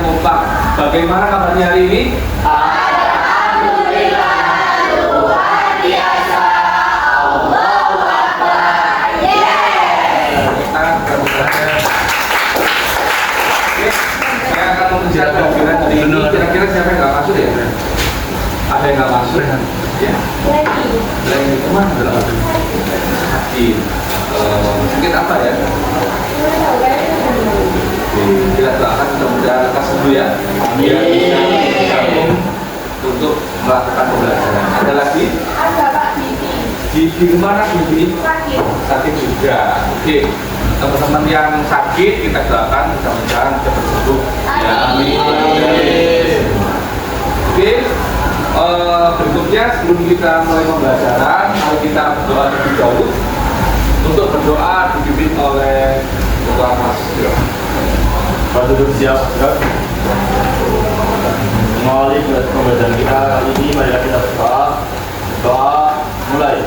yang kompak. Bagaimana kabarnya hari ini? Alhamdulillah, luar biasa. Allahu Akbar. Yeay. Saya akan mengejar pelajaran hari ini. Kira-kira siapa yang nggak masuk ya? Ada yang nggak masuk? Ya. Lagi kemana dalam sakit? Sakit apa ya? Kita doakan mudah-mudahan lekas sembuh ya. Biar bisa bergabung untuk melakukan pembelajaran. Ada lagi? Ada Pak Bibi. Bibi kemana Bibi? Sakit. Sakit juga. Oke. Teman-teman yang sakit kita doakan mudah-mudahan cepat sembuh. Ya, amin. Oke. Berikutnya sebelum kita mulai pembelajaran, mari kita berdoa terlebih dahulu. Untuk berdoa dipimpin oleh Ketua Masjid. Pada duduk siap, mengawali pembelajaran kita kali ini, mari kita berdoa. Doa mulai.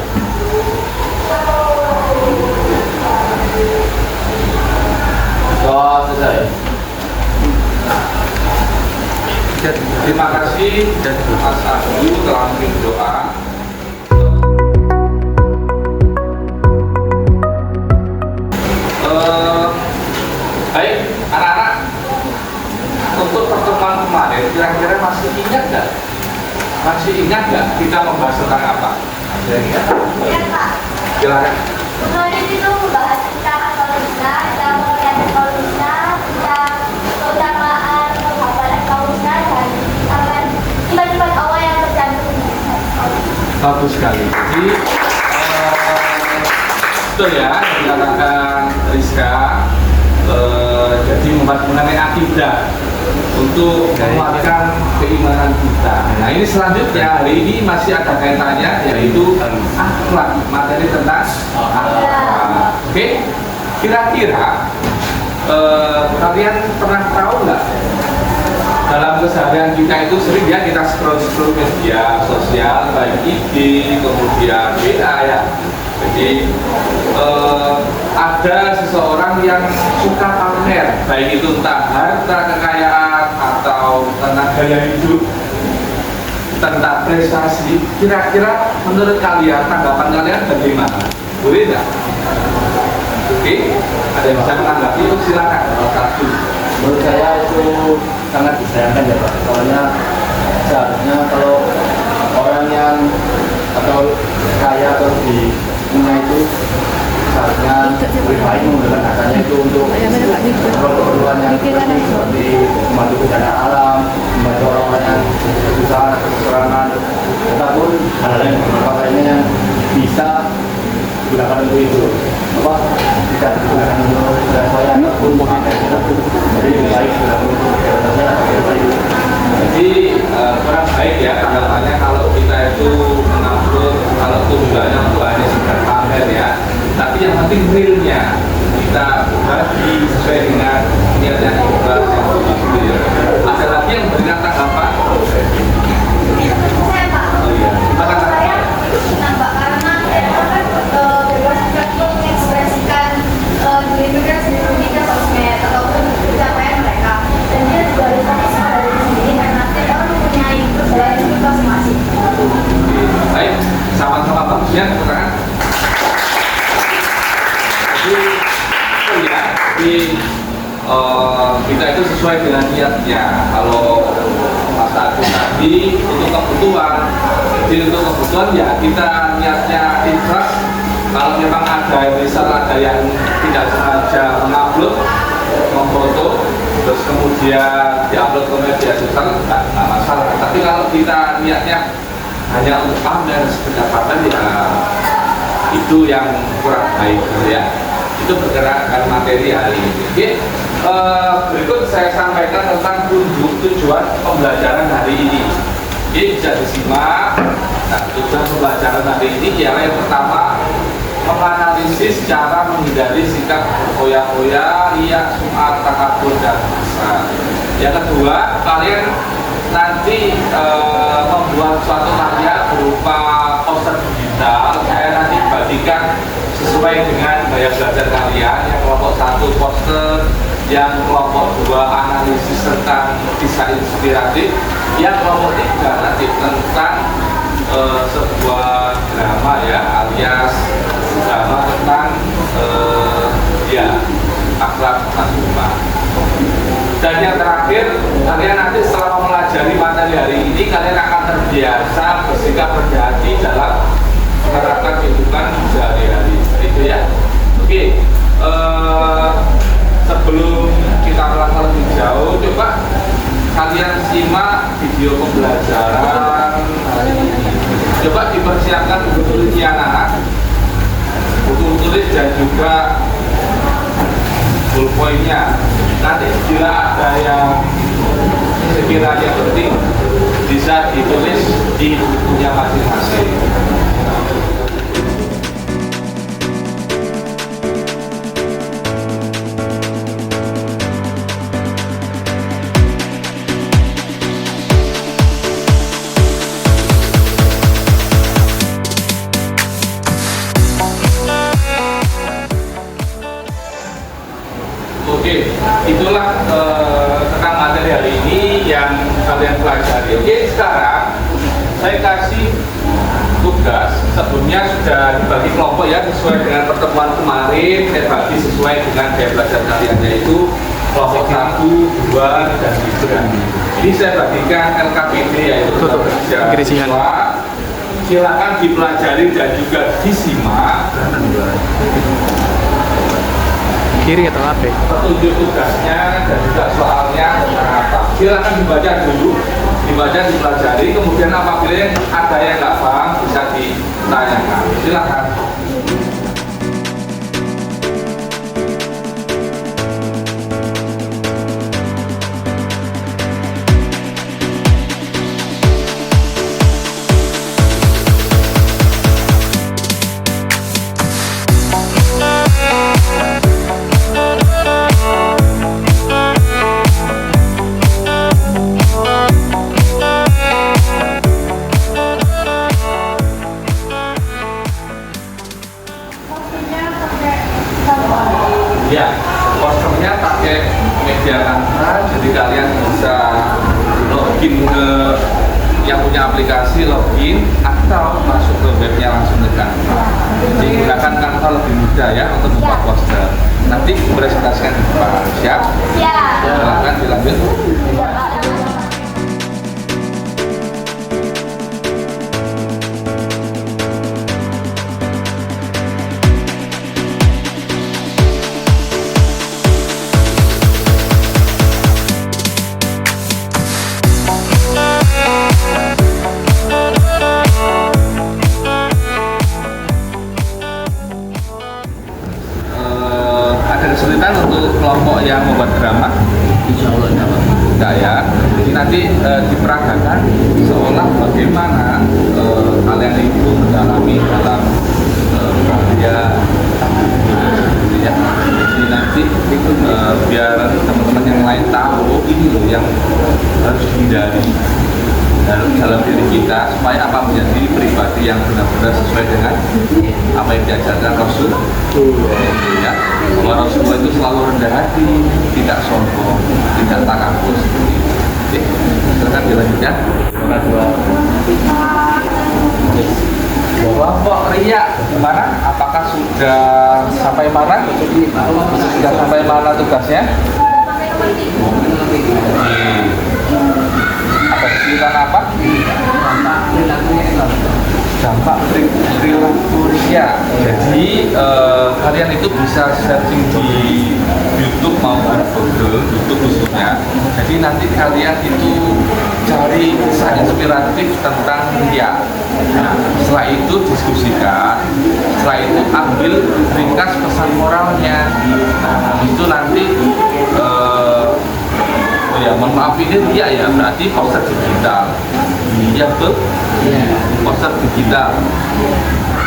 Doa selesai. Terima kasih Mas Ayu telah memimpin doa. Baik, anak-anak, untuk pertemuan kemarin kira-kira masih ingat nggak? Masih ingat nggak kita membahas tentang apa? Ada yang ingat? Iya Pak. Silakan. Kemarin itu membahas tentang kalusna, kita melihat kalusna, kita keutamaan penghafalan kalusna dan sifat-sifat Allah yang tercantum di kalusna. Bagus sekali. Jadi betul ya, yang dikatakan Rizka. Jadi membahas mengenai akidah untuk menguatkan keimanan kita. Nah ini selanjutnya hari ini masih ada kaitannya yaitu akhlak, materi tentang akhlak. Oke, kira-kira kalian pernah tahu nggak dalam keseharian kita itu sering ya kita scroll media sosial baik IG kemudian WA ya. Jadi ada seseorang yang suka pamer, baik itu entah harta kekayaan atau tentang gaya hidup, tentang prestasi. Kira-kira menurut kalian tanggapan kalian bagaimana? Boleh nggak? Oke, ada yang bisa menanggapi? Silakan. Satu. Menurut saya itu sangat disayangkan ya Pak. Soalnya seharusnya kalau orang yang atau kaya atau di punya itu seharusnya lebih baik menggunakan hartanya itu untuk keperluan yang seperti membantu bencana alam, membantu orang-orang yang kesusahan, kekurangan, ataupun hal lain beberapa lainnya yang bisa digunakan untuk itu. Apa tidak digunakan untuk saya ataupun pakai jadi lebih baik digunakan untuk kegiatannya lebih baik. Jadi kurang baik ya tanggapannya kalau kita itu mengupload kalau tujuannya untuk hanya sekedar pamer ya. Tapi yang penting realnya kita bagi sesuai dengan niat yang ikhlas yang begitu ya. Ada lagi yang berikan tanggapan? Saya Pak. Oh iya. Silakan. Saya nambah karena kita kan bebas untuk mengekspresikan diri mereka sendiri di sosmed ataupun pencapaian mereka. Dan dia juga harus sama dari sendiri karena setiap orang mempunyai perjalanan hidup masing-masing. Baik, sama-sama bagusnya keterangan. Jadi kita itu sesuai dengan niatnya. Kalau Mas Agus tadi untuk kebutuhan, jadi untuk kebutuhan ya kita niatnya ikhlas. Kalau memang ada misal ada yang tidak sengaja mengupload, memfoto, terus kemudian diupload ke media sosial nggak masalah. Tapi kalau kita niatnya hanya untuk pamer sekedar pamer ya itu yang kurang baik ya. Itu bergerak dengan materi hari ini. Oke, berikut saya sampaikan tentang tujuan pembelajaran hari ini. Ini bisa disimak. Nah, tujuan pembelajaran hari ini ialah yang pertama menganalisis cara menghindari sikap berkoya-koya, riak, sum'at, takabur, dan hasad. Yang kedua, kalian nanti membuat suatu karya berupa poster digital. Saya nanti bagikan sesuai dengan gaya belajar kalian. Yang kelompok 1 poster, yang kelompok 2 analisis tentang kisah inspiratif, yang kelompok 3 nanti tentang sebuah drama ya, alias drama tentang akhlak Nasrullah. Dan yang terakhir, kalian nanti setelah mempelajari materi hari ini, kalian akan terbiasa bersikap rendah hati dalam menerapkan kehidupan sehari-hari. Itu ya. Oke. Sebelum kita melangkah lebih jauh, coba kalian simak video pembelajaran hari ini. Coba dipersiapkan buku tulisnya anak-anak, buku tulis dan juga ballpointnya. Nanti bila ada yang sekiranya penting bisa ditulis di bukunya masing-masing. Oke, itulah tentang materi hari ini yang kalian pelajari. Oke, sekarang saya kasih tugas. Sebelumnya sudah dibagi kelompok ya, sesuai dengan pertemuan kemarin. Saya bagi sesuai dengan gaya belajar kalian, yaitu kelompok 1, 2, dan 3. Ini saya bagikan LKPD, yaitu kerja siswa. Silakan dipelajari dan juga disimak. Kiri atau apa? Petunjuk tugasnya dan juga soalnya apa. Silakan dibaca dulu, dibaca, dipelajari. Kemudian apabila ada yang nggak paham bisa ditanyakan. Silakan. Ya, posternya pakai media kanvas, jadi kalian bisa login ke yang punya aplikasi, login atau masuk ke webnya langsung ke Canva. Jadi gunakan Canva lebih mudah ya untuk membuat poster. Nanti presentasikan di depan. Siap? Siap. Silakan dilanjut. Ada kesulitan untuk kelompok yang membuat drama? Insya Allah Enggak ya. Jadi nanti diperagakan seolah bagaimana kalian itu mendalami dalam karya gitu ya. Jadi nanti biar teman-teman yang lain tahu ini loh yang harus dihindari dalam diri kita supaya apa menjadi pribadi yang benar-benar sesuai dengan apa yang diajarkan Rasul. Ya, bahwa Rasulullah itu selalu rendah hati, tidak sombong, tidak takabur. Oke, silakan dilanjutkan. Nomor 2. Kelompok Ria gimana? Apakah sudah sampai mana? Sudah sampai mana tugasnya? Ada kesulitan apa? Dampak perilaku Ria. Jadi kalian itu bisa searching di YouTube maupun Google, YouTube khususnya. Jadi nanti kalian itu cari kisah inspiratif tentang Ria. Nah, setelah itu diskusikan, setelah itu ambil ringkas pesan moralnya. Nah, itu nanti mohon maaf ini Ria ya, berarti poster digital. Iya betul? Iya. Poster digital.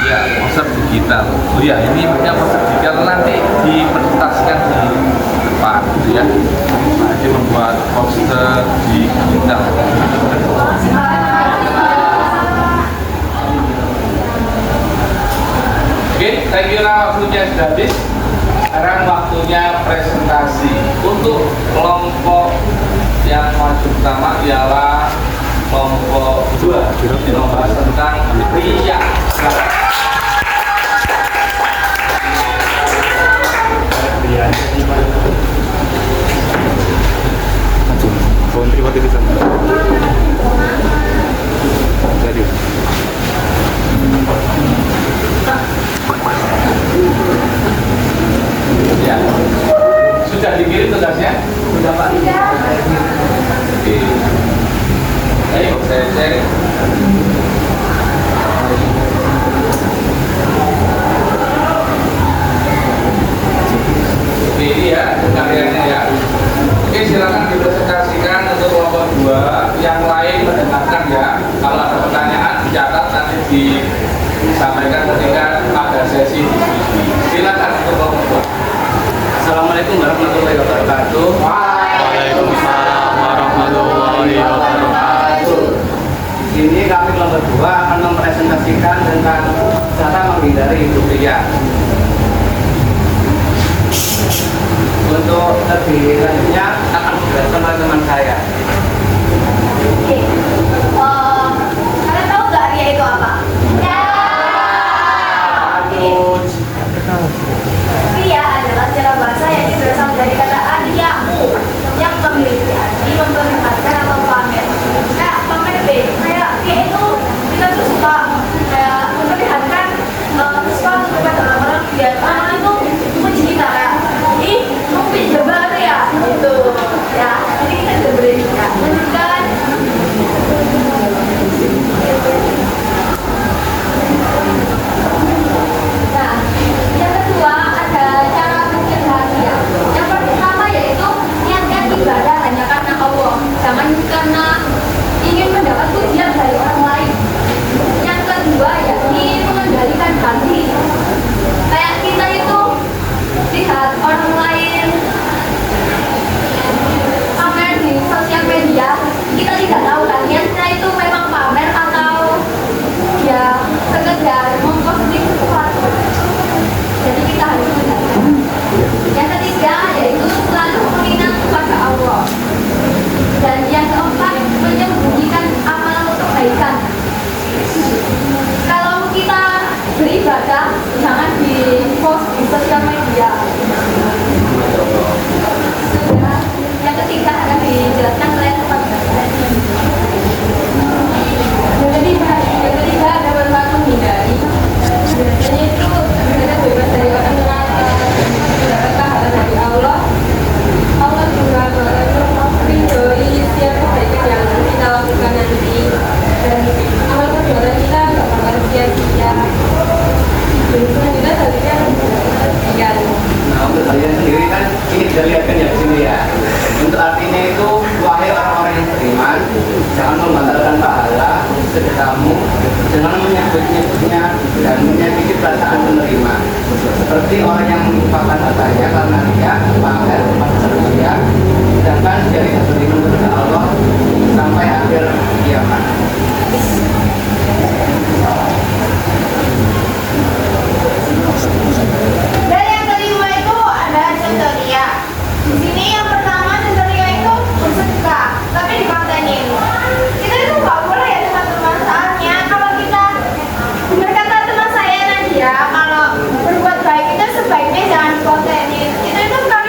Ya, poster digital. Oh ya, ini punya poster digital nanti dipresentasikan di depan, gitu ya. Jadi membuat poster digital. Oke, saya kira waktunya sudah habis. Sekarang waktunya presentasi. Untuk Untuk kelompok yang maju pertama ialah kelompok 2 yang membahas tentang Ria. Maju. Pohon pribadi di sana. Jadi. Ya. Sudah dikirim tugasnya? Sudah Pak. Oke. Ayo saya cek. Ini ya karyanya ya. Oke, silakan dipresentasikan untuk kelompok 2. Yang lain mendengarkan ya. Kalau ada pertanyaan dicatat nanti disampaikan ketika ada sesi diskusi. Silakan untuk kelompok 2. Assalamualaikum warahmatullahi wabarakatuh. Waalaikumsalam warahmatullahi wabarakatuh. Di sini kami kelompok 2 akan mempresentasikan tentang cara menghindari hidup ria. Untuk lebih lanjutnya akan dijelaskan oleh teman saya. Oke. Kalian tahu nggak Ria itu apa? Ya. Oke. Ria adalah secara bahasa yang berasal dari kata ariamu yang memiliki arti memperlihatkan atau pamer. Kayak pamer deh. Kayak Ria itu kita tuh suka kayak memperlihatkan sesuatu kepada orang-orang biar orang itu puji kita kayak ih kamu pinjam banget ya gitu ya. Jadi kita juga boleh ya menunjukkan. Nah, yang kedua ada cara mencegah ria. Yang pertama yaitu niatkan ibadah hanya karena Allah, jangan karena ingin mendapat pujian dari orang lain. Yang kedua yakni mengendalikan hati. Kayak kita itu lihat orang lain pamer di sosial media, kita tidak tahu kan niatnya itu memang pamer atau ya sekedar memposting sesuatu. Jadi kita harus mengendalikan. Yang ketiga yaitu selalu mengingat kepada Allah. Dan yang keempat menyembunyikan amal kebaikan. Kalau kita beribadah jangan di post di sosial media. Sudah. Yang ketiga akan dijelaskan oleh teman saya. Yang ketiga ada berbagai menghindari. Biasanya itu kita bebas dari orang mendapat pahala dari Allah. Allah juga meridhoi setiap kebaikan yang kita lakukan nanti, dan amal perbuatan kita nggak bakal sia-sia. Selanjutnya selanjutnya sekian. Nah, untuk kalian sendiri kan ini bisa lihat kan ya di sini ya. Untuk artinya itu wahai orang-orang yang beriman, jangan membatalkan pahala sedekahmu, jangan menyebut-nyebutnya dan menyakiti perasaan penerima. Seperti orang yang menginfakkan hartanya karena ria, pamer, manusia, sedangkan dia tidak beriman kepada Allah sampai akhir kiamat. Dan yang kelima itu ada contoh ria. Di sini yang pertama contoh ria itu bersedekah, tapi dipatenin. Kita itu nggak boleh ya teman-teman. Soalnya kalau kita berkata teman saya Nadia, kalau berbuat baik itu sebaiknya jangan dipatenin. Itu kan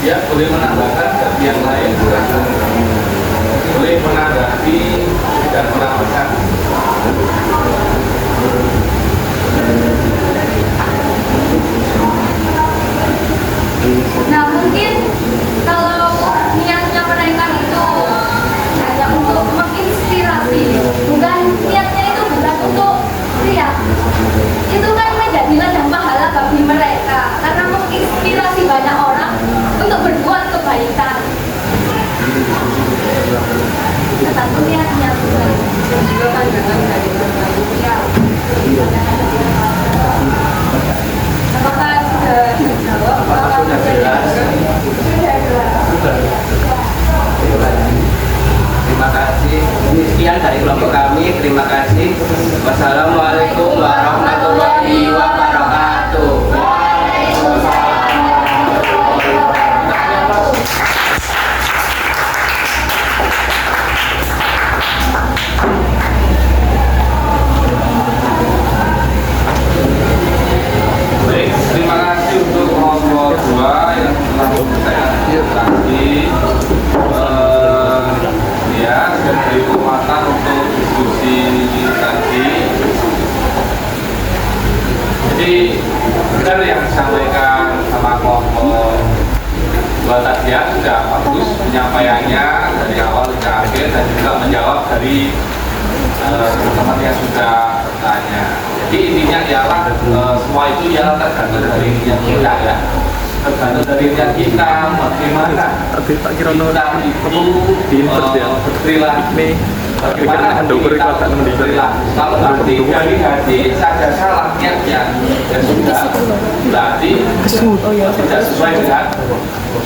Ya, boleh menambahkan dari yang lain, boleh menanggapi dan menambahkan. Nah mungkin kalau niatnya mereka itu hanya untuk menginspirasi, bukan niatnya itu bukan untuk riak, itu kan menjadi ladang pahala bagi mereka karena menginspirasi banyak orang untuk berbuat kebaikan. Tetapi niatnya bukan dan juga pandangan dari manusia. Apakah sudah dijawab? Apakah sudah jelas? Sudah jelas. Terima kasih. Sekian dari kelompok kami. Terima kasih. Wassalamualaikum warahmatullahi wabarakatuh. Baik, terima kasih untuk kelompok 2 yang telah saya lagi. Ya, sebagai penguatan untuk diskusi tadi. Jadi benar yang disampaikan sama kelompok 2 tadi ya, sudah bagus penyampaiannya dari awal hingga akhir dan juga menjawab dari teman-teman yang sudah bertanya. Jadi intinya ialah semua itu ialah tergantung dari niat kita ya, tergantung dari niat kita bagaimana Tadi tak kira no kita itu pinter dia. perilaku. Bagaimana kita perilaku. Kalau nanti dari hati saja salah niatnya ya sudah berarti tidak sesuai dengan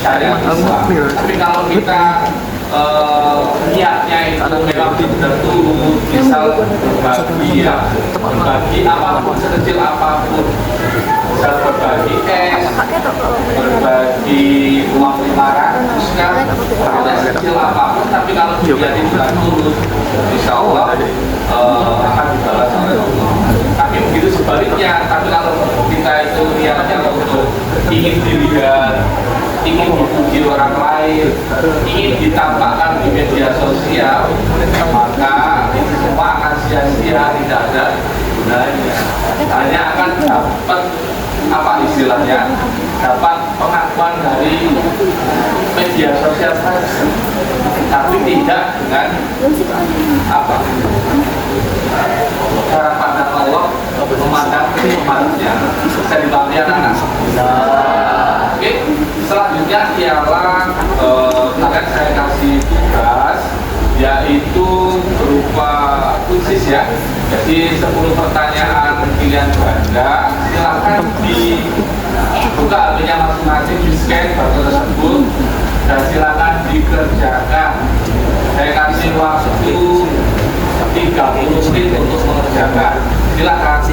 syariat Islam. Tapi kalau kita niatnya itu memang benar tulus, misal berbagi ya, berbagi apapun sekecil apapun, misal berbagi es, berbagi uang 500 kan, atau sekecil apapun, tapi kalau niatnya tidak tulus, insya Allah akan dibalas oleh Allah. Tapi begitu sebaliknya, tapi kalau kita itu niatnya untuk ingin dilihat, ingin dipuji orang lain, ingin ditampakkan di media sosial, maka itu semua akan sia-sia, tidak ada gunanya. Hanya akan dapat apa istilahnya, dapat pengakuan dari media sosial saja, tapi tidak dengan apa cara pandang Allah memandang umatnya. Bisa dipahami anak-anak. Oke, selanjutnya ialah akan saya kasih tugas, yaitu berupa kuisis ya. Jadi 10 pertanyaan pilihan ganda, silahkan dibuka HP-nya masing-masing, di scan barcode tersebut dan silakan dikerjakan. Saya kasih waktu 30 menit untuk mengerjakan. Silakan.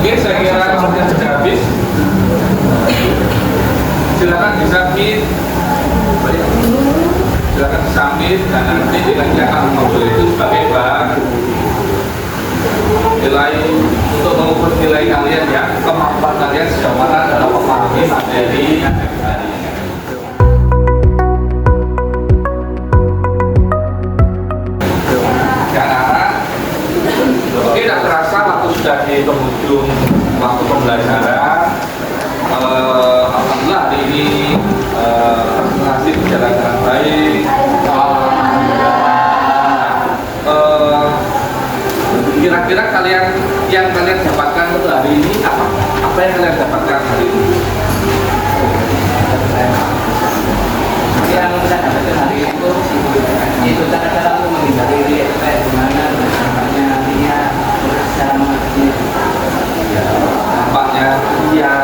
Oke, saya kira waktunya sudah habis. Silakan disubmit, silakan disubmit dan nanti dikerjakan modul itu sebagai bahan nilai untuk mengukur nilai kalian ya, kemampuan kalian sejauh mana dalam memahami materi yang hari ini. Oke, tidak terasa waktu sudah di penghujung waktu pembelajaran. Alhamdulillah hari ini presentasi berjalan dengan baik. Kira-kira kalian hari ini apa yang kalian dapatkan hari ini? Yang saya dapatkan hari itu cara-cara untuk menghindari kayak gimana dampaknya nantinya cara mengatasinya. Ya, dampaknya ya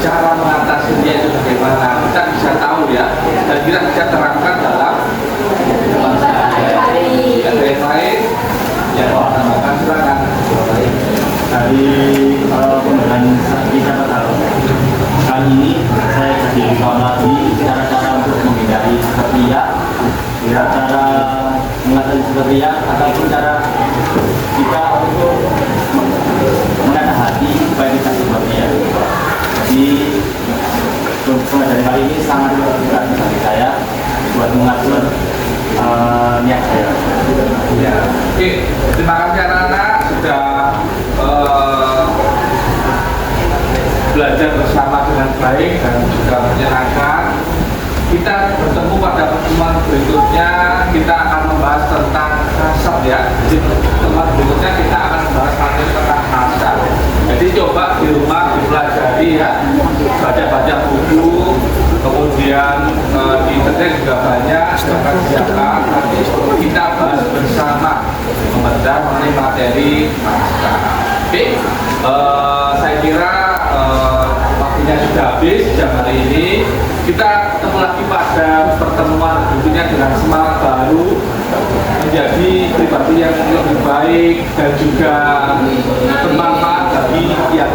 cara mengatasinya itu bagaimana kita bisa tahu ya, dan kita bisa terapkan dalam kehidupan sehari-hari. Ada yang lain yang mau tambahkan silakan. Dari pembelajaran kita tahu kali ini saya jadi tahun lagi cara-cara untuk menghindari seperti cara mengatasi seperti ataupun cara kita untuk menata hati supaya kita seperti jadi pembelajaran kali ini sangat berguna bagi saya buat mengatur niat saya. Ya, oke, terima kasih anak-anak sudah belajar bersama dengan baik dan juga menyenangkan. Kita bertemu pada pertemuan berikutnya, kita akan membahas tentang hasad ya. Jadi pertemuan berikutnya kita akan membahas materi tentang hasad. Jadi coba di rumah dipelajari ya, baca-baca buku, kemudian di internet juga banyak, silakan siapkan. Nanti kita bahas bersama membedah mengenai materi hasad. Oke, saya kira waktunya sudah habis jam hari ini. Kita ketemu lagi pada pertemuan berikutnya dengan semangat baru menjadi pribadi yang lebih baik dan juga bermanfaat bagi yang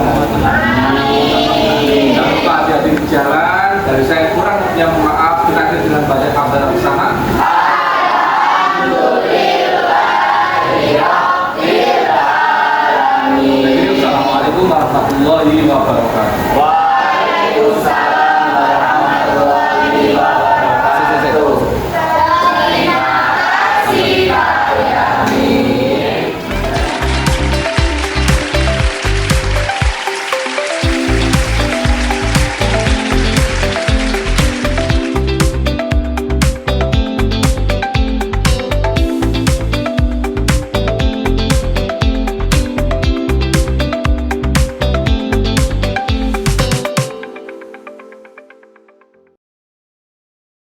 jangan lupa hati-hati di jalan. Dari saya kurang, yang maaf, kita akan dengan banyak kabar bersama.